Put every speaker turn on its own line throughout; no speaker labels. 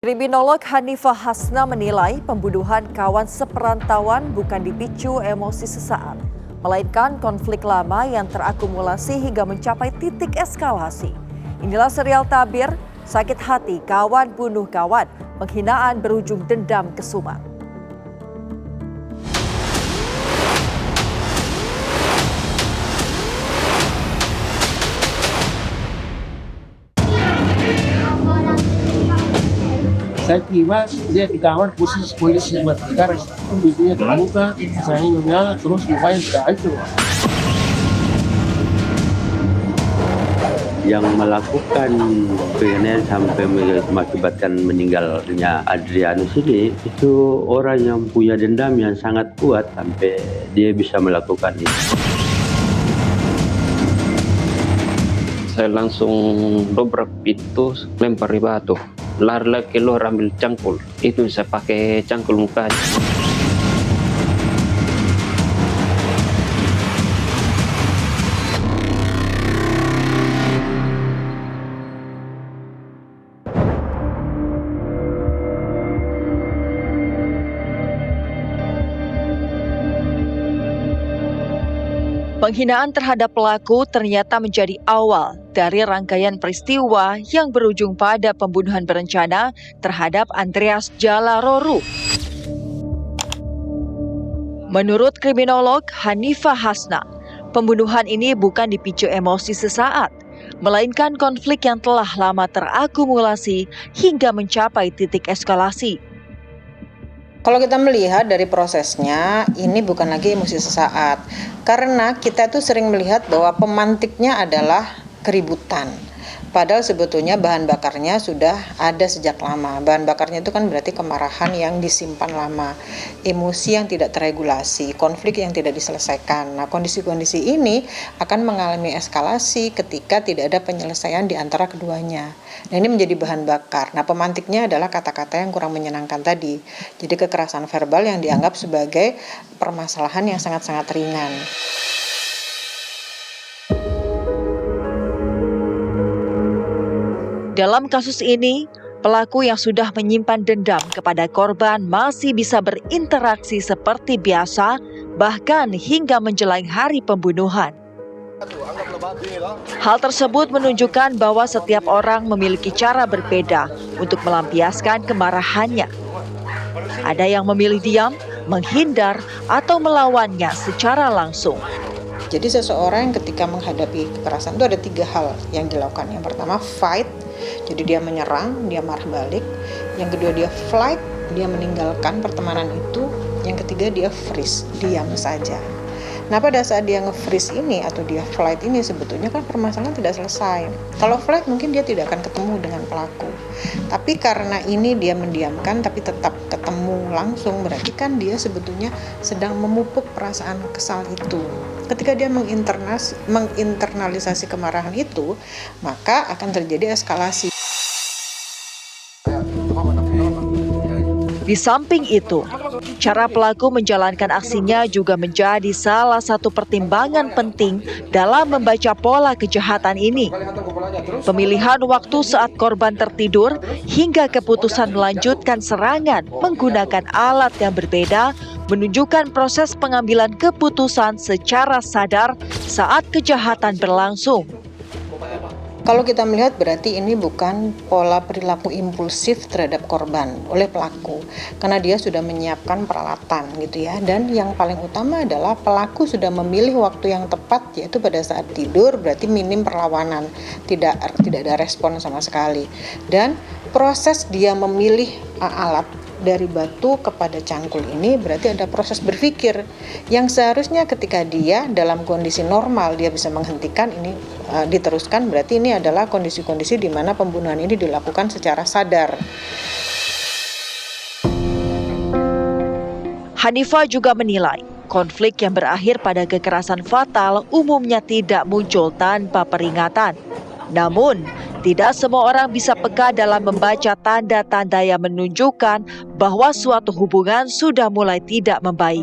Kriminolog Hanifah Hasna menilai pembunuhan kawan seperantauan bukan dipicu emosi sesaat, melainkan konflik lama yang terakumulasi hingga mencapai titik eskalasi. Inilah serial tabir, sakit hati kawan bunuh kawan, penghinaan berujung dendam kesumat.
Saya kira dia dikawal khusus polisi buat perkara itu biasanya terbuka, saya menyala terus mukanya sudah itu.
Yang melakukan penganiayaan sampai mengakibatkan meninggalnya Adrianus ini itu orang yang punya dendam yang sangat kuat sampai dia bisa melakukan itu.
Saya langsung dobrak pintu, lempar batu. Lari lagi keluar ambil cangkul. Itu saya pakai cangkul muka.
Penghinaan terhadap pelaku ternyata menjadi awal dari rangkaian peristiwa yang berujung pada pembunuhan berencana terhadap Andreas Jalaroru. Menurut kriminolog Hanifah Hasna, pembunuhan ini bukan dipicu emosi sesaat, melainkan konflik yang telah lama terakumulasi hingga mencapai titik eskalasi.
Kalau kita melihat dari prosesnya, ini bukan lagi emosi sesaat. Karena kita tuh sering melihat bahwa pemantiknya adalah keributan. Padahal sebetulnya bahan bakarnya sudah ada sejak lama. Bahan bakarnya itu kan berarti kemarahan yang disimpan lama, emosi yang tidak terregulasi, konflik yang tidak diselesaikan. Nah, kondisi-kondisi ini akan mengalami eskalasi ketika tidak ada penyelesaian di antara keduanya. Nah, ini menjadi bahan bakar. Nah, pemantiknya adalah kata-kata yang kurang menyenangkan tadi. Jadi kekerasan verbal yang dianggap sebagai permasalahan yang sangat-sangat ringan.
Dalam kasus ini, pelaku yang sudah menyimpan dendam kepada korban masih bisa berinteraksi seperti biasa, bahkan hingga menjelang hari pembunuhan. Hal tersebut menunjukkan bahwa setiap orang memiliki cara berbeda untuk melampiaskan kemarahannya. Ada yang memilih diam, menghindar, atau melawannya secara langsung.
Jadi seseorang ketika menghadapi kekerasan itu ada 3 hal yang dilakukan. Yang pertama fight, jadi dia menyerang, dia marah balik. Yang kedua dia flight, dia meninggalkan pertemanan itu. Yang ketiga dia freeze, diam saja. Nah, pada saat dia nge-freeze ini atau dia flight ini sebetulnya kan permasalahan tidak selesai. Kalau flight mungkin dia tidak akan ketemu dengan pelaku. Tapi karena ini dia mendiamkan tapi tetap ketemu langsung, berarti kan dia sebetulnya sedang memupuk perasaan kesal itu. Ketika dia menginternalisasi kemarahan itu, maka akan terjadi eskalasi.
Di samping itu, cara pelaku menjalankan aksinya juga menjadi salah satu pertimbangan penting dalam membaca pola kejahatan ini. Pemilihan waktu saat korban tertidur hingga keputusan melanjutkan serangan menggunakan alat yang berbeda menunjukkan proses pengambilan keputusan secara sadar saat kejahatan berlangsung.
Kalau kita melihat berarti ini bukan pola perilaku impulsif terhadap korban oleh pelaku, karena dia sudah menyiapkan peralatan gitu ya. Dan yang paling utama adalah pelaku sudah memilih waktu yang tepat, yaitu pada saat tidur, berarti minim perlawanan, tidak ada respon sama sekali. Dan proses dia memilih alat dari batu kepada cangkul ini berarti ada proses berpikir yang seharusnya ketika dia dalam kondisi normal dia bisa menghentikan ini diteruskan, berarti ini adalah kondisi-kondisi di mana pembunuhan ini dilakukan secara sadar.
Hanifah juga menilai konflik yang berakhir pada kekerasan fatal umumnya tidak muncul tanpa peringatan. Namun, tidak semua orang bisa peka dalam membaca tanda-tanda yang menunjukkan bahwa suatu hubungan sudah mulai tidak membaik.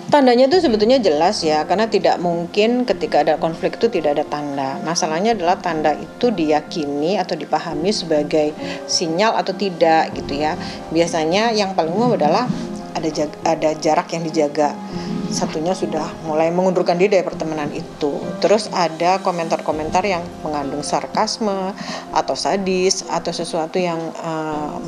Tandanya itu sebetulnya jelas ya, karena tidak mungkin ketika ada konflik itu tidak ada tanda. Masalahnya adalah tanda itu diyakini atau dipahami sebagai sinyal atau tidak gitu ya. Biasanya yang paling umum adalah ada jarak yang dijaga. Satunya sudah mulai mengundurkan diri dari pertemanan itu. Terus ada komentar-komentar yang mengandung sarkasme atau sadis atau sesuatu yang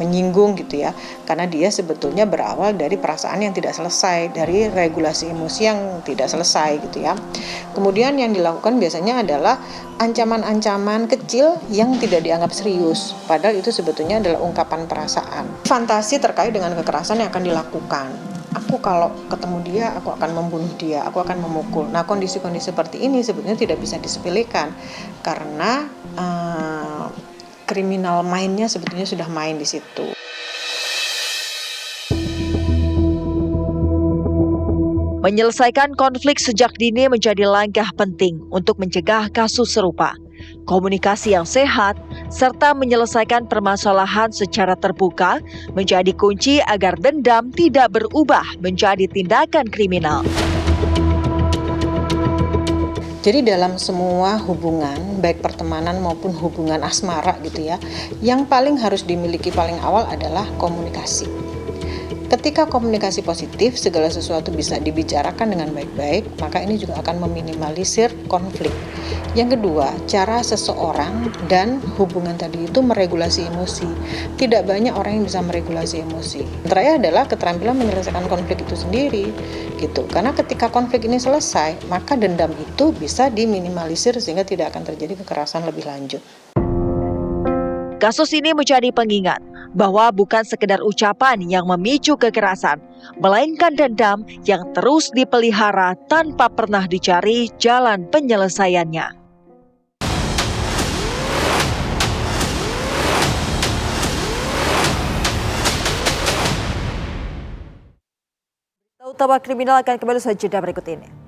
menyinggung gitu ya. Karena dia sebetulnya berawal dari perasaan yang tidak selesai, dari regulasi emosi yang tidak selesai gitu ya. Kemudian yang dilakukan biasanya adalah ancaman-ancaman kecil yang tidak dianggap serius. Padahal itu sebetulnya adalah ungkapan perasaan. Fantasi terkait dengan kekerasan yang akan dilakukan. Aku kalau ketemu dia, aku akan membunuh dia, aku akan memukul. Nah, kondisi-kondisi seperti ini sebetulnya tidak bisa disepelekan karena kriminal mindnya sebetulnya sudah main di situ.
Menyelesaikan konflik sejak dini menjadi langkah penting untuk mencegah kasus serupa. Komunikasi yang sehat serta menyelesaikan permasalahan secara terbuka menjadi kunci agar dendam tidak berubah menjadi tindakan kriminal.
Jadi dalam semua hubungan, baik pertemanan maupun hubungan asmara gitu ya, yang paling harus dimiliki paling awal adalah komunikasi. Ketika komunikasi positif, segala sesuatu bisa dibicarakan dengan baik-baik, maka ini juga akan meminimalisir konflik. Yang kedua, cara seseorang dan hubungan tadi itu meregulasi emosi. Tidak banyak orang yang bisa meregulasi emosi. Yang terakhir adalah keterampilan menyelesaikan konflik itu sendiri, gitu. Karena ketika konflik ini selesai, maka dendam itu bisa diminimalisir sehingga tidak akan terjadi kekerasan lebih lanjut.
Kasus ini menjadi pengingat bahwa bukan sekedar ucapan yang memicu kekerasan, melainkan dendam yang terus dipelihara tanpa pernah dicari jalan penyelesaiannya. Utama kriminal akan kembali sejenak berikut ini.